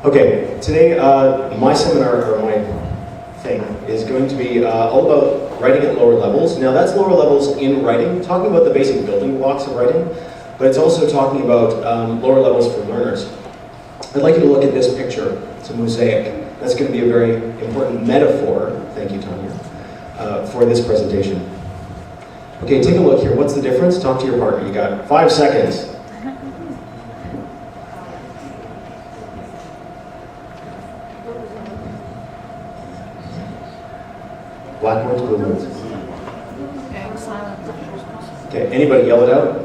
Okay, today my seminar, or my thing, is going to be all about writing at lower levels. Now that's lower levels in writing, talking about the basic building blocks of writing, but it's also talking about lower levels for learners. I'd like you to look at this picture. It's a mosaic. That's going to be a very important metaphor, thank you Tanya, for this presentation. Okay, take a look here. What's the difference? Talk to your partner. You got 5 seconds. Black words, blue words. Okay, anybody yell it out?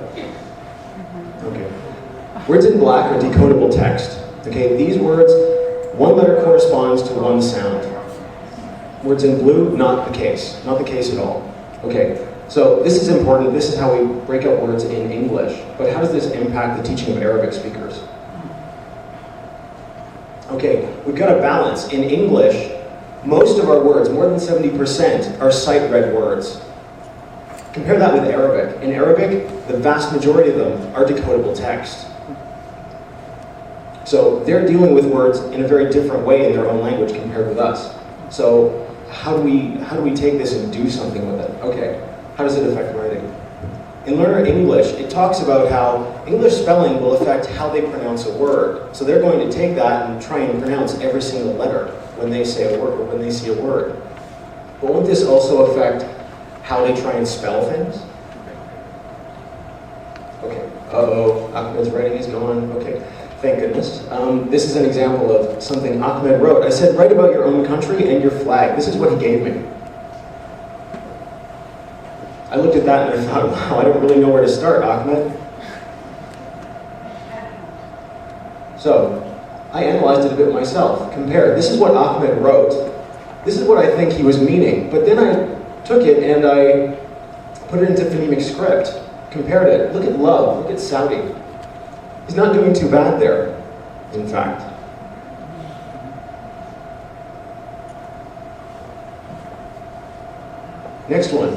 Okay. Words in black are decodable text. Okay, these words, one letter corresponds to one sound. Words in blue, not the case. Not the case at all. Okay, so this is important. This is how we break out words in English. But how does this impact the teaching of Arabic speakers? Okay, we've got a balance. In English, most of our words, more than 70%, are sight-read words. Compare that with Arabic. In Arabic, the vast majority of them are decodable text. So they're dealing with words in a very different way in their own language compared with us. So how do we take this and do something with it? Okay, how does it affect writing? In Learner English, it talks about how English spelling will affect how they pronounce a word. So they're going to take that and try and pronounce every single letter when they say a word or when they see a word. But won't this also affect how they try and spell things? Okay, Ahmed's writing is gone. Okay, thank goodness. This is an example of something Ahmed wrote. I said, write about your own country and your flag. This is what he gave me. I looked at that and I thought, wow, I don't really know where to start, Ahmed. So, I analyzed it a bit myself, compared. This is what Ahmed wrote. This is what I think he was meaning. But then I took it and I put it into phonemic script, compared it. Look at love, look at Saudi. He's not doing too bad there, in fact. Next one.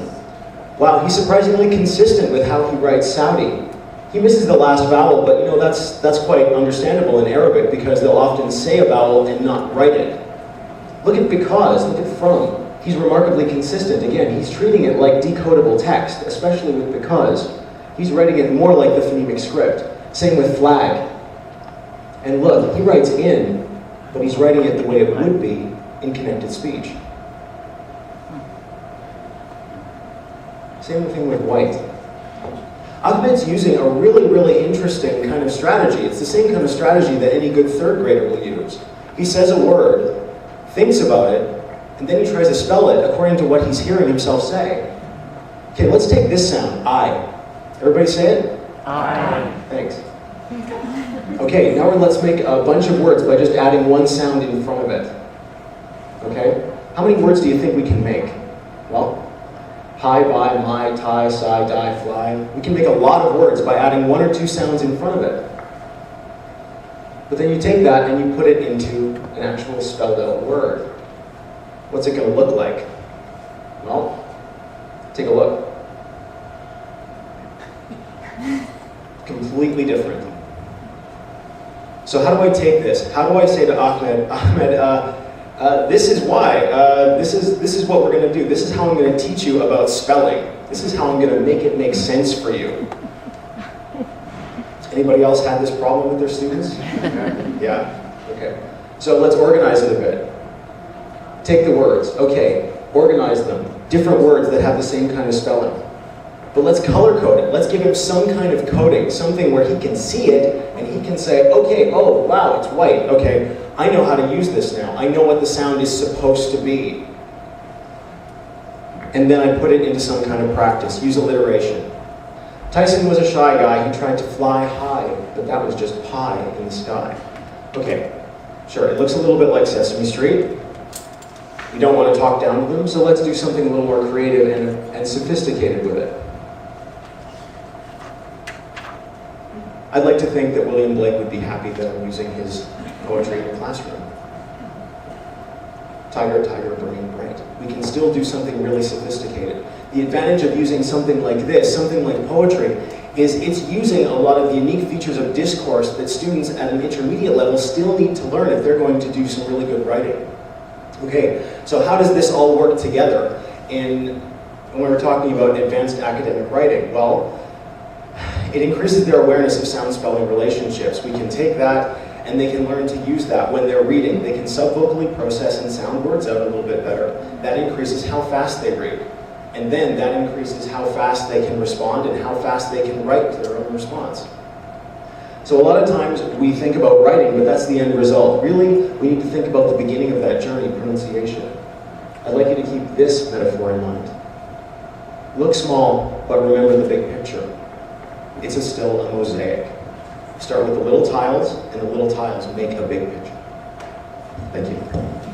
Wow, he's surprisingly consistent with how he writes Saudi. He misses the last vowel, but you know that's quite understandable in Arabic because they'll often say a vowel and not write it. Look at because, look at from. He's remarkably consistent. Again, he's treating it like decodable text, especially with because. He's writing it more like the phonemic script. Same with flag. And look, he writes in, but he's writing it the way it would be in connected speech. Same thing with white. Ahmed's using a really, really interesting kind of strategy. It's the same kind of strategy that any good third grader will use. He says a word, thinks about it, and then he tries to spell it according to what he's hearing himself say. Okay, let's take this sound, I. Everybody say it? I. Thanks. Okay, now let's make a bunch of words by just adding one sound in front of it. Okay? How many words do you think we can make? Well, hi, bye, my, tie, sigh, die, fly. We can make a lot of words by adding one or two sounds in front of it. But then you take that and you put it into an actual spelled out word. What's it going to look like? Well, take a look. Completely different. So how do I take this? How do I say to Ahmed, this is why, this is what we're going to do. This is how I'm going to teach you about spelling. This is how I'm going to make it make sense for you. Anybody else had this problem with their students? Yeah? Okay. So let's organize it a bit. Take the words. Okay, organize them. Different words that have the same kind of spelling. But let's color code it. Let's give him some kind of coding, something where he can see it and he can say, okay, oh, wow, it's white. Okay, I know how to use this now. I know what the sound is supposed to be. And then I put it into some kind of practice. Use alliteration. Tyson was a shy guy. He tried to fly high, but that was just pie in the sky. Okay, sure, it looks a little bit like Sesame Street. We don't want to talk down to them, so let's do something a little more creative and sophisticated with it. I'd like to think that William Blake would be happy that I'm using his poetry in the classroom. Tiger, tiger, burning bright. We can still do something really sophisticated. The advantage of using something like this, something like poetry, is it's using a lot of the unique features of discourse that students at an intermediate level still need to learn if they're going to do some really good writing. Okay, so how does this all work together when we're talking about advanced academic writing? Well, it increases their awareness of sound spelling relationships. We can take that and they can learn to use that when they're reading. They can subvocally process and sound words out a little bit better. That increases how fast they read. And then that increases how fast they can respond and how fast they can write their own response. So a lot of times we think about writing, but that's the end result. Really, we need to think about the beginning of that journey, pronunciation. I'd like you to keep this metaphor in mind. Look small, but remember the big picture. It's still a mosaic. Start with the little tiles, and the little tiles make a big picture. Thank you.